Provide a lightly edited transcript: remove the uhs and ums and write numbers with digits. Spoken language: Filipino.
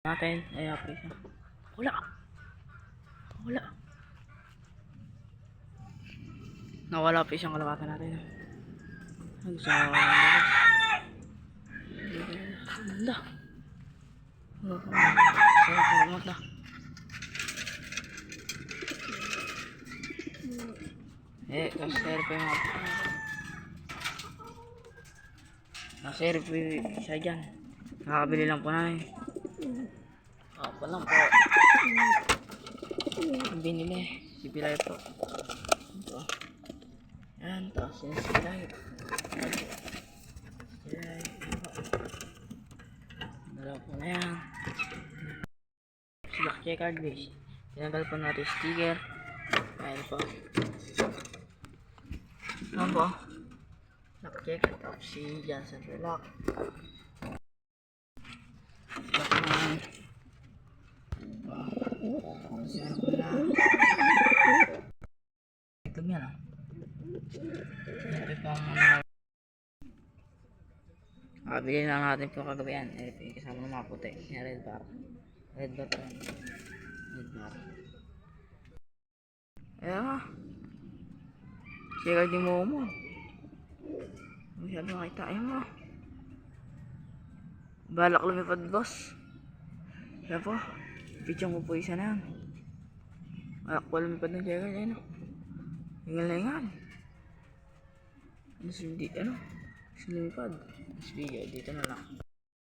Natin ay apis. Wala. Wala. Nawala pa isang kalapatan natin. Ang sa ganda. Sarap kumot na. Kaser pa yung mga kaser pa yung isa dyan. Nakakabili lang po na eh. Pa lang po. Binili. Si Pilay po. Ito. Yan. Tapos yun si Pilay. Pilay. Dalawa po na yan. Si Black Checkered Base. Tinagal po natin sticker. Ayan po. Ayan po. Black Checkered. Tapos si Johnson Relax. Ito yan ah. Ito pang bili na natin po kagabi yan. Ito yung kasama ng mga puti. Yung red bar. Red bar. Red bar. Ayan nga. Siya di mo mo. Masyado makita. Ayan nga. Balak lumipad boss. Ayan po. Pichong ko po isa na yan. Balak po lumipad ng siya. Ayan o. Hingal-hingal. Ano? Lumipad. This video dito na lang.